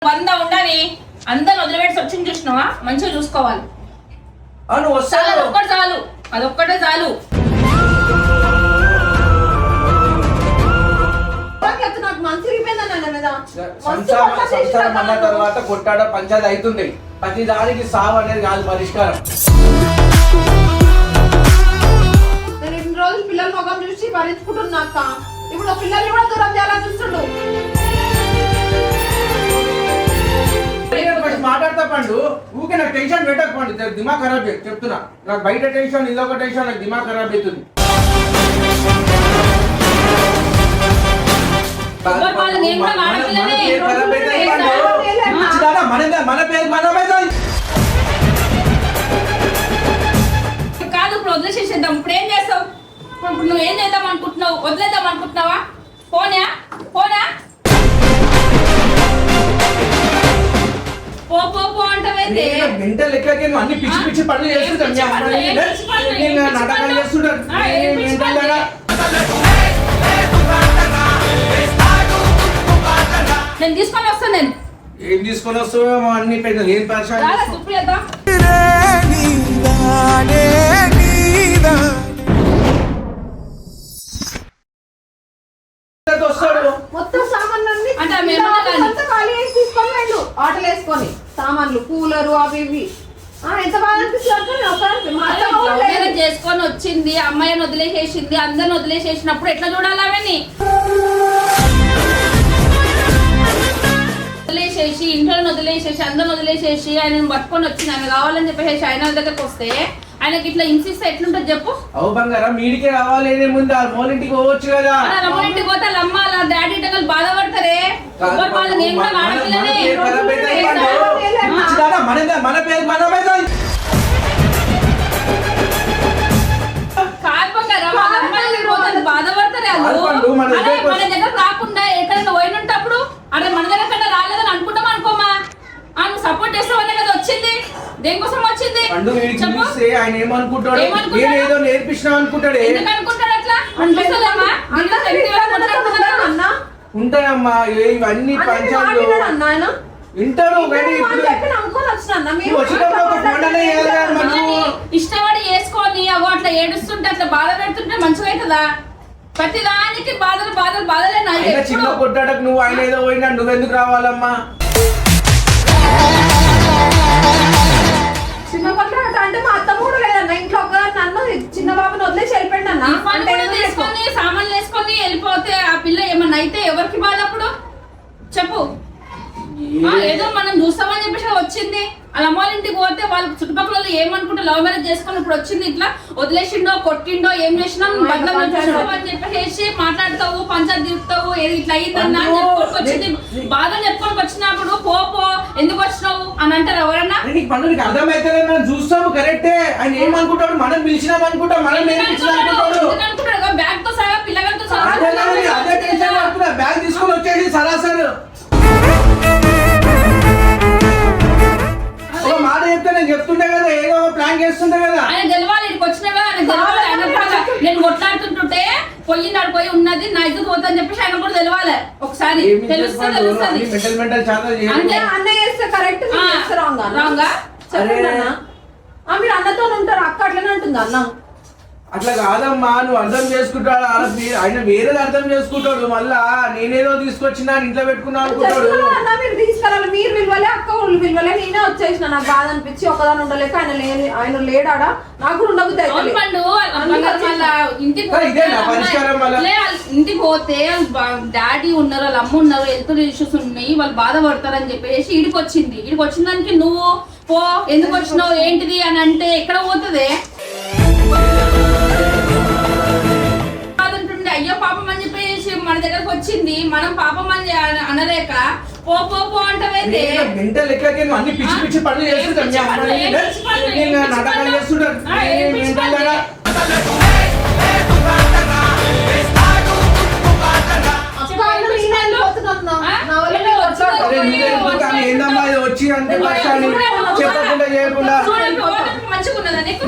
100 ఉండని అందరు వదిలిపెట్టి వచ్చింది చూసినావా మంచిగా చూసుకోవాలి. అదొక్కటే చాలు. సంసారం అన్న తర్వాత కొట్టాడ పంచాయతీ అవుతుంది. ప్రతి దానికి సావు అనేది కాదు పరిష్కారం. నేను ఇన్ని రోజులు పిల్లల ముఖం చూసి భరించుకుంటున్నాక ఇప్పుడు పిల్లల్ని కూడా దూరం చేయాలని చూస్తుండు. మాట్లాడతా పండు ఊకే నాకు టెన్షన్ పెట్టకు పండు, దిమాగ్ ఖరాబ్ చెప్తున్నా. నాకు బయట టెన్షన్ ఇదొక టెన్షన్, నాకు దిమాగ్ ఖరాబ్ అవుతుంది. కాదు ఇప్పుడు వదిలేసేసేద్దాం. ఇప్పుడు ఏం చేస్తావు? ఇప్పుడు నువ్వు ఏం చేద్దాం అనుకుంటున్నావు? వదిలేద్దాం అనుకుంటున్నావా? పోనా పో అంటే మెంటల్ లెక్కకి అన్ని పిచ్చి పిచ్చి పనులు చేస్తుంటాను. నాటకాలు చేస్తుంటారు. నేను తీసుకొని వస్తాను. నేను ఏం తీసుకొని వస్తావు? అన్ని పెద్ద ఏం పరిశ్రమ మొత్తం సామాన్లు ఖాళీ చేసి తీసుకొని వెళ్ళు. ఆటలు వేసుకొని సామాన్లు కూలరు అవి ఇవి ఎంత బాగా అనిపిస్తుంది. చేసుకొని వచ్చింది, అమ్మాయిని వదిలేసేసింది, అందరిని వదిలేసేసినప్పుడు ఎట్లా చూడాలి? అవన్నీ వదిలేసేసి ఇంట్లో వదిలేసేసి అందరిని వదిలేసేసి ఆయన పట్టుకొని వచ్చింది. ఆయన కావాలని చెప్పేసి ఆయన దగ్గరకు వస్తే ఆయనకి ఇట్లా హింసిస్తే ఎట్లుంటది చెప్పు? అవు బంగారం మీడికే రావాలి ముందు మోలింటికి పోవచ్చు కదా. మోలింటికి పోతే అమ్మ డాడీ టగలు బాధపడతారే. మన పేరు బాధపడతారే. మన దగ్గర రాకుండా ఎక్కడైనా పోయినప్పుడు అదే మన దగ్గర కన్నా రాలేదని అనుకుంటాం అనుకోమా. సపోర్ట్ చేస్తామనే కదా వచ్చింది. దేనికోసం వచ్చింది? ఆయన ఏమనుకుంటాడు? ఏదో నేర్పించినా అనుకుంటాడు. అనుకుంటాడు అట్లా ఉంటాయమ్మా ఇవన్నీ పంచాలు వింటాడు. ఇష్టపడి వేసుకొని అగో అట్లా ఏడుస్తుంటే అట్లా బాధ పెడుతుంటే మంచిగా అవుతుందా? ప్రతి దానికి బాధలే. చిన్న కొట్టాడకు నువ్వు ఆయన ఏదో పోయినా నువ్వెందుకు రావాలమ్మా? చిన్న కొట్టాడట అంటే మా అత్త కూడా లేదన్న ఇంట్లో నన్ను చిన్న బాబుని వదిలేసి వెళ్ళిపోయింది అన్న. సామాన్లు వేసుకొని వెళ్ళిపోతే ఆ పిల్ల ఏమన్నా అయితే ఎవరికి బాధ అప్పుడు చెప్పు? ఏదో మనం చూస్తామని చెప్పేసి వచ్చింది. వాళ్ళ అమ్మ వాళ్ళ ఇంటికి పోతే వాళ్ళ చుట్టుపక్కల ఏమనుకుంటే లవ్ మ్యారేజ్ చేసుకొని ఇప్పుడు వచ్చింది. ఇట్లా వదిలేసిండో కొట్టిండో ఏం చేసినా బద్దలు అని చెప్పేసి మాట్లాడతావు, పంచాయతీ తిరుగుతావు. ఏది ఇట్లా అయ్యిందన్నా చెప్పుకోనికి వచ్చింది. బాధలు చెప్పుకోనికి వచ్చినప్పుడు పో ఎందుకు వచ్చినావు అని అంటారు ఎవరన్నా? నీకు అర్థమైతే మనం చూస్తాము కరెక్టే. ఆయన ఏమనుకుంటాడు? మనం పిలిచినాం అనుకుంటాం, మనం అనుకుంటాడు బ్యాగ్ తో సహా పిల్లగారితో సహా బ్యాగ్ తీసుకొని వచ్చేసి సరాసరి మాట చెప్తే నేను చెప్తుండే కదా, ఏదో ప్లాన్ చేస్తుండే కదా. ఆయన గెలవాలి, ఇక్కడికి వచ్చినా ఆయన గెలవాలి. ఆయన నేను కొట్లాడుతుంటుంటే పోయి ఉన్నది నా ఇద్దరు పోతా అని చెప్పేసి ఆయన కూడా తెలవాలి. ఒకసారి తెలుస్తుంది. అన్న చేస్తే కరెక్ట్ రాంగా చెప్పండి. మీరు అన్నతో ఉంటారు, అక్క అట్లనే ఉంటుంది అన్న. అట్లా కాదమ్మా, నువ్వు అర్థం చేసుకుంటాడు. ఆయన వేరేది అర్థం చేసుకుంటాడు. మళ్ళా నేనేదో తీసుకొచ్చినా ఇంట్లో పెట్టుకున్నా అనుకుంటాడు. మీరు తీసుకురాలి, మీరు విలువలే, అక్క వాళ్ళు విలువలే. నేనే వచ్చేసిన, నాకు బాధ అనిపించి ఒకదాని ఉండలేక ఆయన లేడాడా నాకు కూడా ఉండబుద్ది. ఇంటికి పోతే డాడీ ఉన్నారు, వాళ్ళ అమ్మ ఉన్నారు, హెల్త్ ఇష్యూస్ ఉన్నాయి, వాళ్ళు బాధపడతారని చెప్పేసి ఇడికి వచ్చింది. ఇడికి వచ్చిన దానికి నువ్వు పో ఎందుకు వచ్చినావు ఏంటిది అని అంటే ఎక్కడ పోతుంది? అయ్యో పాపం అని చెప్పేసి మన దగ్గరకు వచ్చింది, మనం పాపం అని అనలేక పో అంటే మెంటల్ లెక్కకి అన్ని పిచ్చి పిచ్చి పనులు చేస్తుంటారు. నాటకాలు చేస్తుంటారు. ఏందమ్మా వచ్చి అంటే చెప్పకుండా చేయకుండా మంచిగా ఉన్నదా నీకు?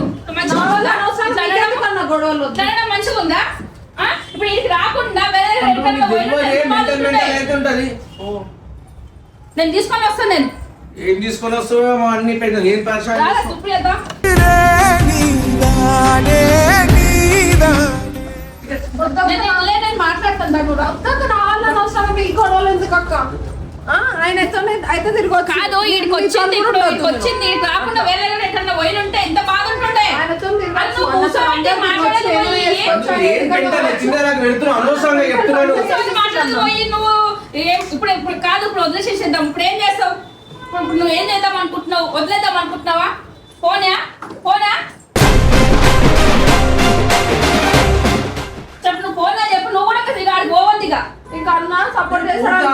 గొడవలు మంచిగా ఉందా? ఇప్పుడు ఇది రాకుండా మెంటల్ అయితే ఉంటది. నేను తీసుకొని వస్తాను. నేను ఏం తీసుకొని వస్తావు అన్ని పెద్ద ఏం పరిశ్రమ రాదా సుప్రియత? నేను మాట్లాడతాను దాని కూడా. ఈ గొడవలు ఎందుకు అక్క? ఆయన అయితే తిరిగి కాదు ఈడికి వచ్చింది, ఇప్పుడు ఈడికి వచ్చింది కాకుండా వేరే ఎక్కడన్నా పోయి ఉంటే ఎంత బాగుంటుండే. మాట్లాడుతూ పోయి నువ్వు ఇప్పుడు కాదు, ఇప్పుడు వదిలేసేసేద్దాం. ఇప్పుడు ఏం చేస్తావు? ఇప్పుడు నువ్వు ఏం చేద్దాం అనుకుంటున్నావు? వదిలేద్దాం అనుకుంటున్నావా? పోనా పోనా చెప్పు. నువ్వు పోనా చెప్పు. నువ్వు కూడా ఆడికి పోవద్దిగా. ఇంకా అన్న సపోర్ట్ చేస్తాడు.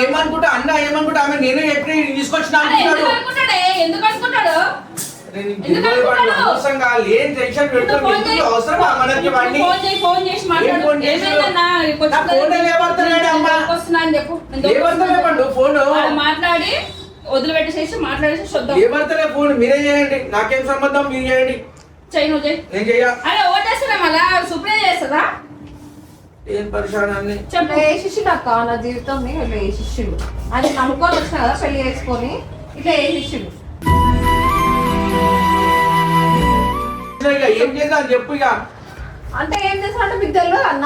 ఏమనుకుంటా అన్న ఏమనుకుంటా ఆమె నేనే ఎప్పుడు తీసుకొచ్చిన ఎందుకు అనుకుంటాడు? ఫోన్ చేసి మాట్లాడి వదిలిపెట్టేసేసి మాట్లాడేసి చూద్దాం. ఏమర్థలే ఫోన్ మీరే చేయండి, నాకేం సంబంధం, మీరు చేయండి. చెయ్యి నువ్వు చెయ్యి. నేను చెయ్య. అరే ఓటేస్తున్నా మళ్ళా సుప్రియ చేస్తుందా? ఏం పరిశానాన్ని చెప్పు. ఏ శిష్యుడు అక్క నా జీవితం ఏ శిష్యుడు అది నమ్ముకొని వచ్చిన కదా పెళ్లి చేసుకొని. ఇట్లా ఏ శిష్యుడు ఏం చేద్దాం చెప్పు. ఇక అంటే ఏం చేస్తాడంటే మీకు తెలియదు అన్న.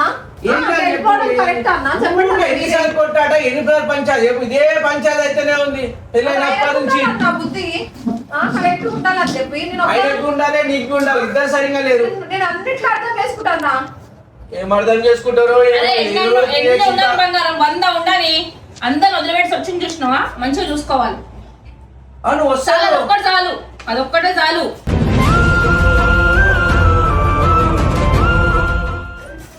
కరెక్ట్ అన్న ఎన్నిసార్లు కొట్టాట, ఎన్ని పేరు పంచాయతీ చెప్పు. ఇదే పంచాయతీ అయితేనే ఉంది పెళ్ళైనప్పటి నుంచి. నా బుద్ధి కరెక్ట్ ఉండాలని చెప్పి ఆయనకు ఉండాలి, నీకు ఉండాలి, ఇద్దరు సరిగా లేదు. నేను అన్నిట్లో అర్థం చేసుకుంటానా. ఏం అర్థం చేసుకుంటారో బంగారం 100 ఉండని అందరు వదిలిపెట్టి వచ్చింది చూసినావా? మంచిగా చూసుకోవాలి. నువ్వు వస్తాను అదొక్కటి చాలు, అదొక్కటే చాలు.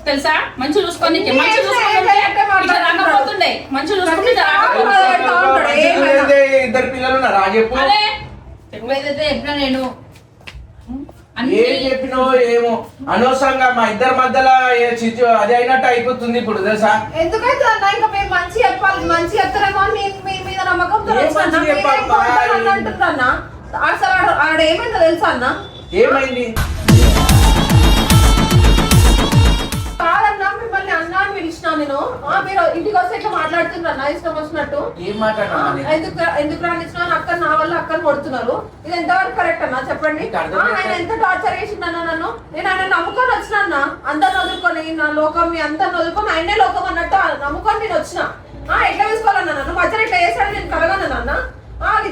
తెలుసా? మంచిగా చూసుకొని మంచిగా చూసుకుంటుండే, మంచిగా చూసుకుంటే ఇద్దరు పిల్లలు ఉన్నారా చెప్పు. అదే ఏదైతే ఎప్పుడో నేను ఏం చెప్పినో ఏమో అనవసరంగా మా ఇద్దరి మధ్యలో అది అయినట్టు అయిపోతుంది ఇప్పుడు తెలుసా. ఎందుకైతే అన్న ఇంకా మీరు మంచి చెప్పాలి, మంచి చెప్తారేమో మీ మీద నమ్మకంతో అంటున్నా. అసలు ఆడ ఏమైందో తెలుసా అన్న? ఏమైంది? కాదన్నా మిమ్మల్ని అన్న అని పిలిచినా నేను. మీరు ఇంటికి వస్తే ఇట్లా మాట్లాడుతున్నారు ఇష్టం వచ్చినట్టు. ఏం మాట్లాడుతున్నా? ఎందుకు రానిచ్చినా అక్క నా వల్ల అక్కని కొడుతున్నారు. ఇది ఎంతవరకు కరెక్ట్ అన్నా చెప్పండి. ఆయన ఎంత టార్చర్ చేసిందన్నా నన్ను. నేను ఆయన నమ్ముకొని వచ్చిన అన్న. అందరిని వదులుకొని నా లోకం మీ అందరిని వదులుకొని ఆయనే లోకం అన్నట్టు నమ్ముకొని నేను వచ్చిన. ఎట్లా తీసుకోవాలన్నా నన్ను మధ్యలో ఇట్లా చేశాడు నేను కలగను అన్న.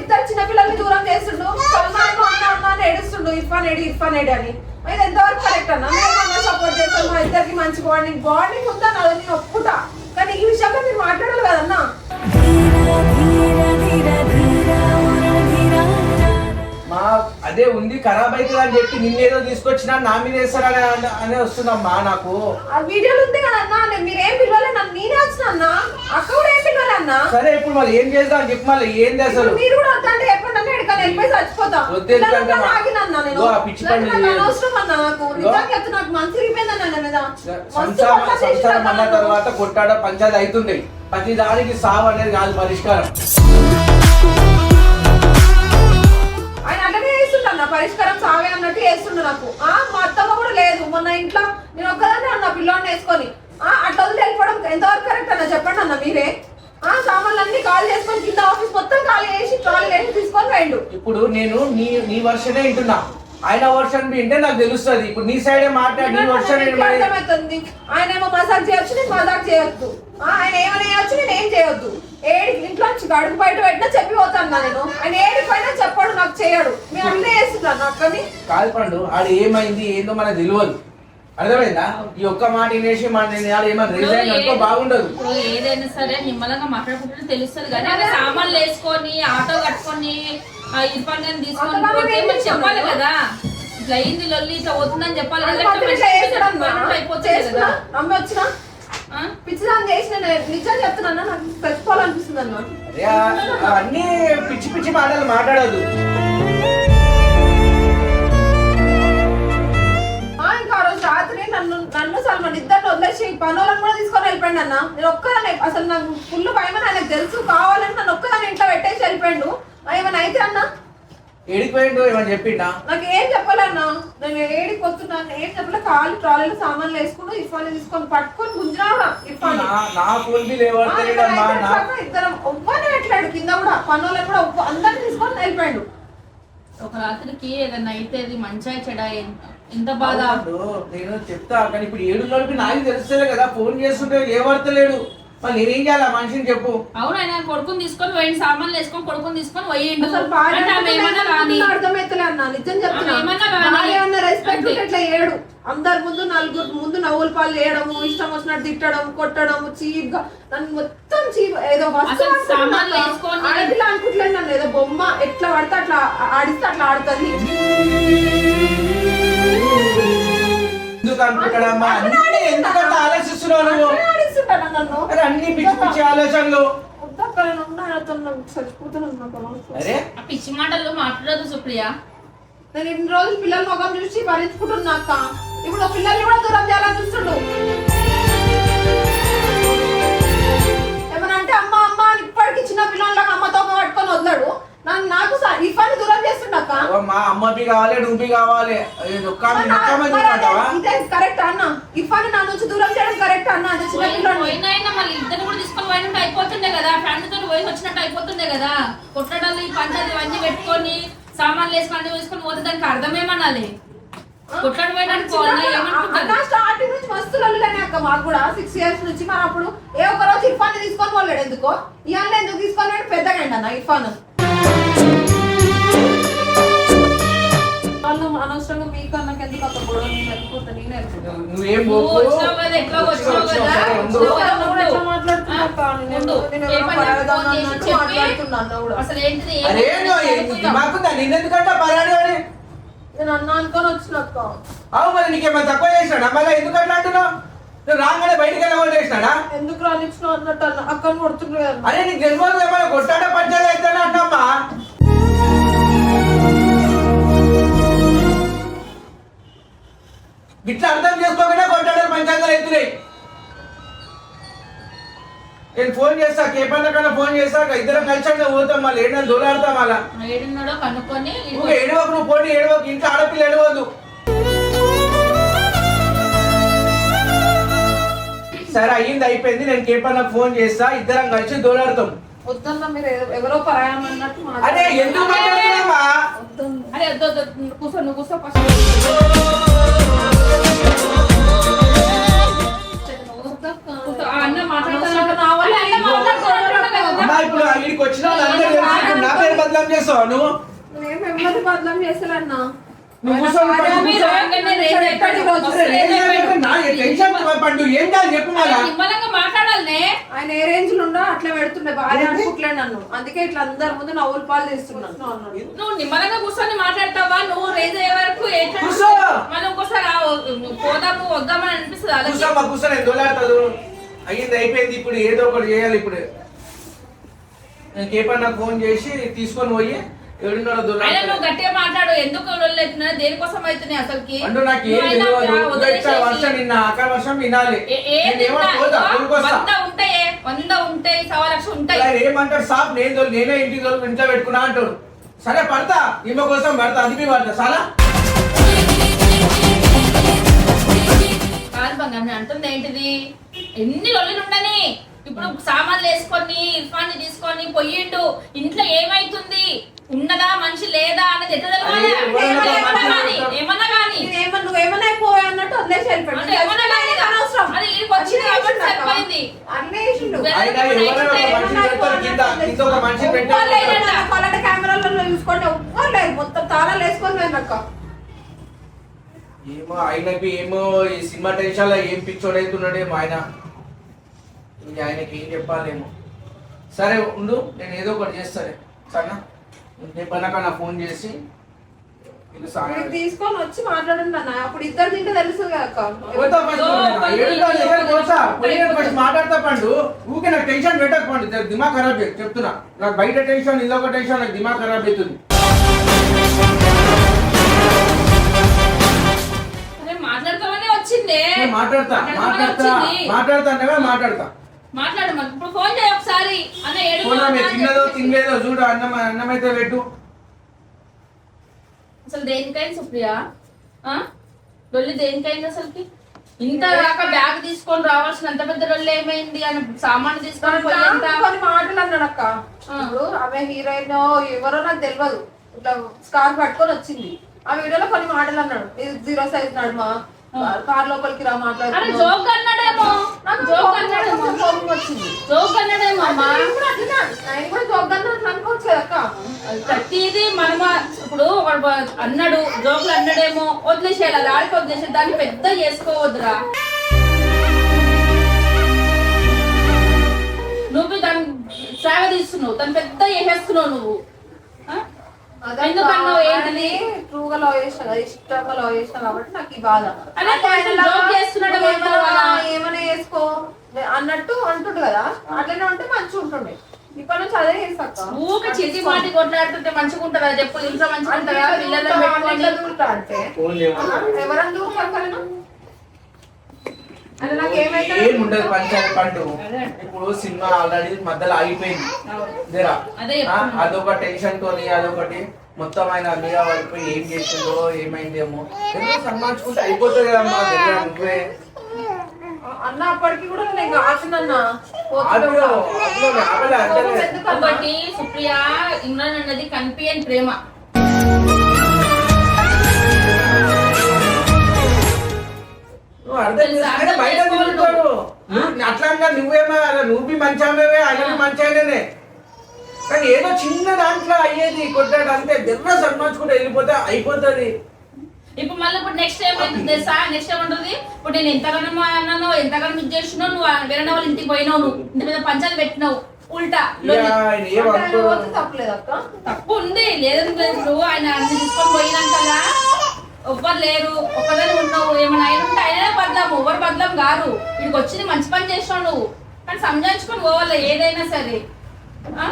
ఇద్దరు చిన్నపిల్లల్ని దూరం చేస్తుండు. సల్మాన్ అన్న అన్న అని ఏడుస్తుండు. ఇర్ఫాన్ ఏడి అని. ఇది ఎంతవరకు కరెక్ట్ అన్న? మేము సపోర్ట్ చేస్తాం, మా ఇద్దరికి మంచి బాండింగ్ ఉందన్న. అది నేను ఒప్పుకుంటా. కానీ ఈ విషయంలో మీరు మాట్లాడాలి కదన్నా. మా అదే ఉంది ఖరాబ్ అవుతుంది అని చెప్పి నిన్నేదో తీసుకొచ్చినా నా మీద వేస్తారని అనే వస్తుందమ్మా నాకు. ఆ వీడియోలు ఉంది కదన్నా. మీరేం పిలవలే నన్ను, నేనే వచ్చిన అన్న. అక్క కూడా ఏం పిలవలే అన్న. సరే ఇప్పుడు మరి ఏం చేద్దాం చెప్పి మళ్ళీ ఏంది అసలు? మీరు కూడా వద్దంటే చెప్పండి అన్న. ఎక్కడికైనా వెళ్ళిపోయి చచ్చిపోతాం. అనవసరం అన్న నాకు. నిజంగా చెప్తే నాకు మనసు రిపోయిందన్న మీద. సంసారం అన్న తర్వాత కొట్టాడ పంచాయతీ అవుతుంది. ప్రతి దానికి సావు అనేది కాదు పరిష్కారం. ఆయన అట్లనే చేస్తుండ పరిష్కారం సావే అన్నట్టు చేస్తుండ నాకు. మా అత్తమ్మ కూడా లేదు మొన్న ఇంట్లో. నేను ఒక్కదాన్ని అన్న పిల్లోని వేసుకొని. అట్లా వదిలి వెళ్ళిపోవడం ఎంతవరకు కరెక్ట్ అన్న చెప్పండి అన్న మీరే. సామాన్లన్నీ ఖాళీ చేసుకొని కింద ఆఫీస్ మొత్తం ఖాళీ చేసి ట్రాలీ వేసి తీసుకొని రండు. ఇప్పుడు నేను నీ వర్షనే వింటున్నా. ఆయన వర్షన్ వింటే నాకు తెలుస్తుంది. ఇప్పుడు నీ సైడే మాట్లాడి నీ వర్షన్ అర్థమవుతుంది. ఆయన ఏమో మసాజ్ చేయొచ్చు, నేను మజాక్ చేయొద్దు. ఆయన ఏమైనా చేయొచ్చు, నేను ఏం చేయొద్దు. ఇంట్లో గడుపు బయట పెట్టినా చెప్పిపోతాను నేను. ఆయన ఏడిపోయినా చెప్పాడు, నాకు చేయడు. మీరు అన్నీ చేస్తున్నారు అక్కని. కాదు పండు ఆడు ఏమైంది ఏందో మనకు తెలియదు. అర్థమైందా? ఈ ఒక్క మాట వినేసి బాగుండదు. ఏదైనా సరే నిమ్మలంగా మాట్లాడుకుంటే తెలుస్తుంది. కానీ అదే సామాన్లు వేసుకొని ఆటో కట్టుకొని ఇబ్బంది తీసుకొని చెప్పాలి కదా. ఇట్లా అయింది లొల్లి ఇట్లా అవుతుందని చెప్పాలి కదా. అమ్మ వచ్చిన పిచ్చిదాన్ని చేసిన నిజం చెప్తున్నా. నాకు చచ్చిపోవాలనిపిస్తుంది అన్న. అన్ని పిచ్చి పిచ్చి మాటలు మాట్లాడదు. ఇంకా ఆ రోజు రాత్రి నన్ను సల్మాన్ ఇద్దరిని వదిలేసి పనులను కూడా తీసుకొని వెళ్ళిపోయింది అన్న. నేను ఒక్కదాన్ని అసలు నాకు ఫుల్ భయం అని ఆయనకు తెలుసు. కావాలని నన్ను ఒక్కదాన్ని ఇంట్లో పెట్టేసి వెళ్ళిపోయిండు. ఏమైనా అయితే అన్న ఏడిపోయిండు ఏమని చెప్పిండా? నాకు ఏం చెప్పాలన్నా, నేను ఏడికి వస్తున్నాను ఏం చెప్పలే. కాలు ట్రాలీలో సామాన్లు వేసుకుని ఇర్ఫాన్ తీసుకొని పట్టుకొని గుంజినా ఇర్ఫాన్. నా ఫోన్ బిల్ ఎవరిద్దరం ఇద్దరం ఒవ్వనే పెట్టాడు కింద కూడా, పనులకు కూడా అందరిని తీసుకొని వెళ్ళిపోయాడు. ఒక రాత్రికి ఏదన్నా అయితే అది మంచిగా చెడ ఎంత బాధ. నేను చెప్తా కానీ ఇప్పుడు 7 నాకు తెలుస్తలే కదా, ఫోన్ చేస్తుంటే ఏ వార్తలేడు, మరి నేనేం చేయాలి మనిషిని చెప్పు. అవును, ఆయన కొడుకుని తీసుకొని పోయిండు, సామాన్లు వేసుకొని కొడుకుని తీసుకొని పోయిండు. అసలు అర్థమైతలే అన్న, నిజం చెప్తున్నా. రెస్పెక్ట్ ఇట్లా ఏడు అందరి ముందు నలుగురు ముందు నవ్వుల పాలు వేయడము, ఇష్టం వచ్చినట్టు తిట్టడం, కొట్టడం, చీప్ గా నన్ను మొత్తం చీప్ ఏదో ఆడపిల్ల అనుకుంటలేదు నన్ను, ఏదో బొమ్మ ఎట్లా పడితే అట్లా ఆడిస్తే అట్లా ఆడుతుంది. ఎందుకు అనుకుంటాడమ్మా, ఎందుకంటే ఆలోచిస్తున్నావు నువ్వు? నన్ను అన్ని పిచ్చి పిచ్చి ఆలోచనలు. అరే పిచ్చి మాటలు మాట్లాడదు సుప్రియ. నేను ఇన్ని రోజులు పిల్లల ముఖం చూసి భరించుకుంటున్నా అక్క, ఇప్పుడు పిల్లల్ని కూడా దూరం చేయాలని చూస్తుండు. ఏమనంటే అమ్మ అమ్మ అని ఇప్పటికి చిన్న పిల్లలకు అమ్మతో పట్టుకొని వదలడు, నాకు ఇఫాన్ని దూరం చేస్తుండక్క. మా అమ్మకి కావాలి, నువ్వు కావాలి, ఇదే కరెక్ట్ అన్న. ఇఫాన్ని నా నుంచి దూరం చేయడం కరెక్ట్ అన్న. అది చిన్న పిల్లలు మళ్ళీ ఇద్దరు కూడా తీసుకొని పోయినట్టు అయిపోతుండే కదా, ఫ్యామిలీతో పోయి వచ్చినట్టు అయిపోతుండే కదా. కొట్టడాలు ఈ పంచాయతీ ఇవన్నీ పెట్టుకొని సామాన్లు వేసుకొని వేసుకొని పోతే దానికి అర్థమేమనాలి? కొట్టడం స్టార్టింగ్ నుంచి మస్తు లొల్లులేనే అక్క మాకు కూడా 6 years నుంచి. మరి అప్పుడు ఏ ఒక్క రోజు ఇర్ఫాన్ తీసుకొని పోలేడు, ఎందుకో ఇవాళ ఎందుకు తీసుకొని పెద్దగా అన్న ఇర్ఫాన్. వాళ్ళు అనవసరంగా మీకు అన్నకి ఎందుకు అక్కడ గొడవ, నేను వెళ్ళిపోతా, నేనే నేను అన్న అనుకొని వచ్చినక్క. అవు మరి నీకేమైనా తక్కువ చేసినాడా? మళ్ళీ ఎందుకు అట్లా అంటున్నావు? నువ్వు రాగానే బయటికి వెళ్ళి చేసినాడా? ఎందుకు రానిచ్చినావు అన్నట్టు అన్న అక్కని కొడుతుండ్రు కదా. అరే నీకు తెలియదు ఏమైనా కొట్టాడ పంచాయతీ అయితే అంటమ్మా. ఇట్లా అర్థం చేసుకోకుండా కొట్టాడు పంచాయతీలు అవుతున్నాయి. నేను ఫోన్ చేస్తా, కేపన్న కన్నా ఫోన్ చేస్తాక ఇద్దరం కలిసి పోతాం, మళ్ళీ ఏడని దూరాడతాం. అలా కనుక్కొని ఏడవకు, నువ్వు పోనీ ఏడవకు, ఇంట్లో ఆడపిల్ల ఏడవద్దు. సరే అయ్యింది అయిపోయింది, నేను కేపన్న ఫోన్ చేస్తా, ఇద్దరం కలిసి దూరాడతాం. వద్దన్నా మీరు ఎవరో పరాయం అన్నట్టు. అదే ఎందుకు మాట్లాడుతున్నావా? అరే కూర్చో, నువ్వు కూర్చో. అన్న ఇప్పుడు వీడికి వచ్చిన నా పేరు బదలాం చేస్తావా నువ్వు? నేను బదలాం చేస్తానన్నా. మాట్లాడాలనే ఆయన ఏ రేంజ్ లో ఉండో అట్లా పెడుతుండే, భార్య అనుకుంటలే నన్ను, అందుకే ఇట్లా అందరి ముందు నవ్వులు పాలు తీస్తున్నాను. నువ్వు నిమ్మలంగా కూర్చొని మాట్లాడతావా? నువ్వు రేజ్ అయ్యే వరకు మనం ఇంకోసారి పోదాము వద్దామని అనిపిస్తుంది. అయ్యింది అయిపోయింది, ఇప్పుడు ఏదో ఒకటి చేయాలి. ఇప్పుడు నేను కేపన్నా ఫోన్ చేసి తీసుకొని పోయి నువ్వు గట్టిగా మాట్లాడు. ఎందుకు దేనికోసం అవుతున్నాయి అసలుకి? ఉంటాయి 100 ఉంటాయి, 1,00,000 ఉంటాయి. ఏమంటాడు సాబ్, నేనే ఇంట్లో పెట్టుకున్నా అంటాడు. సరే పడతా, ఈమె కోసం పడతా, అది మీ పడతా చాలా. అంటుంది ఏంటిది? ఎన్ని రోజులు ఉండని ఇప్పుడు సామాన్లు వేసుకొని ఇర్ఫాన్ తీసుకొని పోయిండు, ఇంట్లో ఏమైతుంది, ఉన్నదా మనిషి లేదా అన్నది ఎట్లా తెలవాలి? ఏమన్నా కానీ నువ్వేమన్నా పోయా అన్నట్టు వదిలేసి వెళ్ళిపోయింది. కెమెరాలలో చూసుకోండి, ఎవ్వరు లేదు, మొత్తం తాళాలు వేసుకొని పోయినక్క. ఏమో ఆయనకి ఏమో ఈ సినిమా టెన్షన్ లో ఏం పిచ్చోడైతున్నాడేమో ఆయన. ఆయనకి ఏం చెప్పాలేమో. సరే ఉండు, నేను ఏదో ఒకటి చేస్తానే. సరేనా? నా ఫోన్ చేసి తీసుకొని వచ్చి మాట్లాడండి అన్న. అప్పుడు ఇద్దరు తింటే తెలుసు మాట్లాడతా పండు. ఊకే నాకు టెన్షన్ పెట్టకపోండి, దిమాగ్ ఖరాబ్ చెప్తున్నా. నాకు బయట టెన్షన్, ఇదొక టెన్షన్, నాకు దిమాగ్ ఖరాబ్ అవుతుంది. మాట్లాడతామని వచ్చింది. మాట్లాడతా మాట్లాడు. ఇప్పుడు ఫోన్ చేయ ఒకసారి. తిన్నదో తినలేదో చూడు, అన్నం అయితే పెట్టు. అసలు దేనికైంది సుప్రియ? లొల్లి దేనికైంది అసలుకి? ఇంత దాకా బ్యాగ్ తీసుకొని రావాల్సిన అంత పెద్ద లొల్లి ఏమైంది? అని సామాన్లు తీసుకొని పోయేంత కొన్ని మాటలు అన్నాడు అక్క. ఇప్పుడు ఆమె హీరోయిన్ ఎవరో నాకు తెలియదు, ఇట్లా స్కార్ఫ్ పట్టుకొని వచ్చింది. ఆ వీడియోలో కొన్ని మాటలు అన్నాడు, ఇది 0 సైజ్ నడుమా, కార్ లోపలికి రా మాట్లాడుతున్నాడు. జోక్ అన్నాడేమో, జోక్ అన్నాడేమో, కోపం వచ్చింది. జోక్ అన్నాడేమో అమ్మా. నేను కూడా జోక్ అన్నట్లు అనుకోవచ్చు కదా అక్క. ప్రతిదీ మనమ ఇప్పుడు అన్నాడు, జోకులు అన్నాడేమో, వదిలేసేయాలి, అది ఆడికి వదిలేసే, దాన్ని పెద్ద చేసుకోవద్దురా. నువ్వు దాన్ని సేవ తీస్తున్నావు, దాన్ని పెద్ద చేసేస్తున్నావు నువ్వు. ఎందుకన్నావు? ఏంటని ట్రూగా లవ్ చేసిన, ఇష్టంగా లవ్ చేసిన కాబట్టి నాకు ఈ బాధ. ఏమైనా చేసుకో అన్నట్టు అంటుండు కదా, అట్లనే ఉంటే మంచిగా ఉంటుండే. ఇప్పటి నుంచి అదే చేస్తాక ఊక చిట్టి మాటి కొట్లాడుతుంటే మంచిగా ఉంటుందా చెప్పు? ఇంట్లో మంచిగా ఉంటుందా? పిల్లలు దూరుతా అంటే ఎవరన్నా దూరుతాను అంటే నాకు ఏముండదు పంచాయతీ పండు. ఇప్పుడు సినిమా ఆల్రెడీ మధ్యలో ఆగిపోయింది, అదొక టెన్షన్ తోని అదొకటి మొత్తం ఆయన మీద పడిపోయి ఏం చేసిందో ఏమైందేమో సన్మానించుకుంటే అయిపోతుంది కదమ్మా. నువ్వే అన్న అప్పటికి కూడా నేను ఆశనన్నా ఒకటి సుప్రియ, ఇమ్రాన్ అన్నది కనిపించని ప్రేమ. అట్లా నువ్వేమో నువ్వు మంచామే ఆయన మంచాయనే, కానీ ఏదో చిన్న దాంట్లో అయ్యేది కొట్టాడు అంతే. దెబ్బ సన్మానించుకుంటే వెళ్ళిపోతే అయిపోతుంది. ఇప్పుడు మళ్ళీ ఇప్పుడు నెక్స్ట్ టైం ఏంటంటే నెక్స్ట్ టైం ఉంటుంది. ఇప్పుడు నేను ఎంతగానో అన్నానో, ఎంతగానో ఇది చేసినావు, నువ్వు వేరే వాళ్ళ ఇంటికి పోయినావు, నువ్వు ఇంటి మీద పంచాయతీ పెట్టినావు, ఉల్టా తప్పలేదు అక్క. తప్పు ఉంది లేదని లేదు. ఆయన అన్ని తీసుకొని పోయినాక ఎవ్వరు లేరు, ఒక్కదాని ఉన్నావు, ఏమైనా ఆయన ఉంటే ఆయనే బదలాము, ఎవరు బదలాం కాదు. వీడికి వచ్చింది మంచి పని చేసినావు నువ్వు, కానీ సంజాయించుకొని పోవాలి ఏదైనా సరే.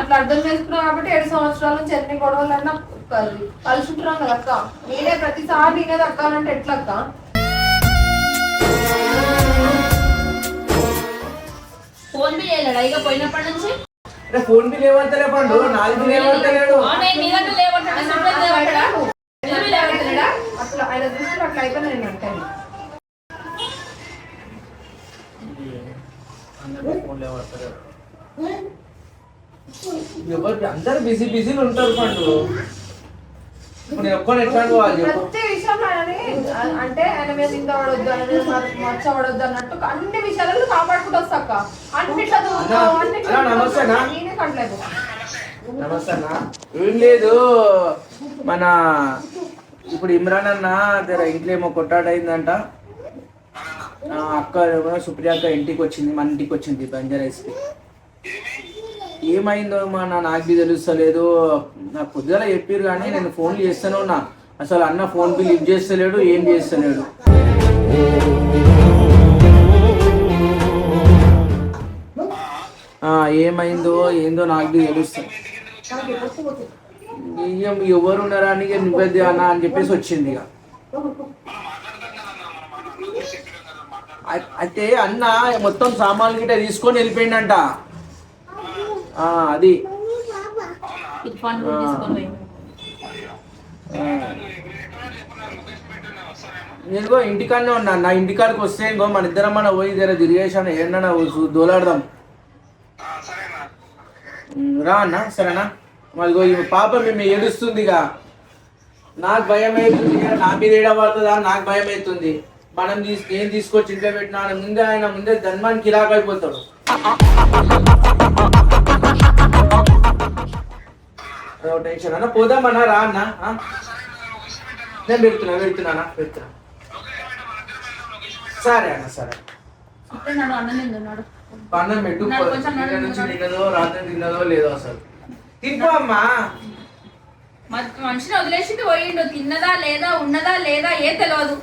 అట్లా అర్థం చేసుకున్నావు కాబట్టి 7 సంవత్సరాల నుంచి ఎన్ని గొడవలన్నా కలిసి ఉంటున్నాం కదా అక్క. నేనే ప్రతిసారి నేనే దక్కాలంటే ఎట్లా అక్క? ఫోన్ బిల్ చేయలేడా ఇక పోయినప్పటి నుంచి? ఫోన్ బిల్ ఏమంటలే పండు, నాలుగు లేవంటలేడు. అట్లా ఆయన దృష్టిలో అట్లా అయిపోయినా నేను అంటే అందరు బిజీ బిజీలు ఉంటారు పండు. ప్రతి విషయంలో అంటే ఆయన మీద నింద పడొద్దు, ఆయన మీద మచ్చ పడొద్దు అన్నట్టు అన్ని విషయాలను కాపాడుకుంటూ వస్తాక అన్నిట్లో నేనే కంటలేదు. నమస్తే అన్న. ఏం లేదు, మన ఇప్పుడు ఇమ్రాన్ అన్న దగ్గర ఇంట్లో ఏమో కొట్టాడు అయిందంట. అక్క సుప్రియ అక్క ఇంటికి వచ్చింది, మన ఇంటికి వచ్చింది బంజారాస్కి. ఏమైందో నాకు తెలుస్తలేదు. నాకు పొద్దుగా చెప్పారు కానీ నేను ఫోన్లు చేస్తూనే ఉన్నా. అసలు అన్న ఫోన్ బిల్ లిఫ్ట్ చేస్తలేడు, ఏం చేస్తలేడు. ఏమైందో ఏందో నాకు తెలుస్తుంది. ఎవరు ఉన్నారా అని నువ్వే అన్న అని చెప్పేసి వచ్చింది. ఇక అయితే అన్న మొత్తం సామాన్లు గిట్ట తీసుకొని వెళ్ళిపోయిందంట. అది నేను ఇంటికాడనే ఉన్నా. నా ఇంటికాడికి వస్తే ఇంకో మన ఇద్దరం మన పోయి దగ్గర తిరిగేసాను, ఏంటన్నా దోలాడదాం రా అన్న. సరేనా? మళ్ళీ ఈ పాప మేము ఏడుస్తుంది. ఇక నాకు భయం అవుతుంది, నా మీద ఏడబడుతుందా నాకు భయం అవుతుంది. మనం ఏం తీసుకొచ్చి ఇంట్లో పెట్టినా ముందే ఆయన ముందే ధన్మానికి ఇలాగైపోతాడు. టెన్షన్ అన్న పోదామన్నా రా అన్న. నేను పెడుతున్నా. సరే అన్న సరే. అన్నం పెట్టు, నుంచి తిన్నదో రాత్రి తిన్నదో లేదో అసలు తింటూ అమ్మా. మనిషిని వదిలేసి పోయిండు, తిన్నదా లేదా ఉన్నదా లేదా ఏ తెలియదు.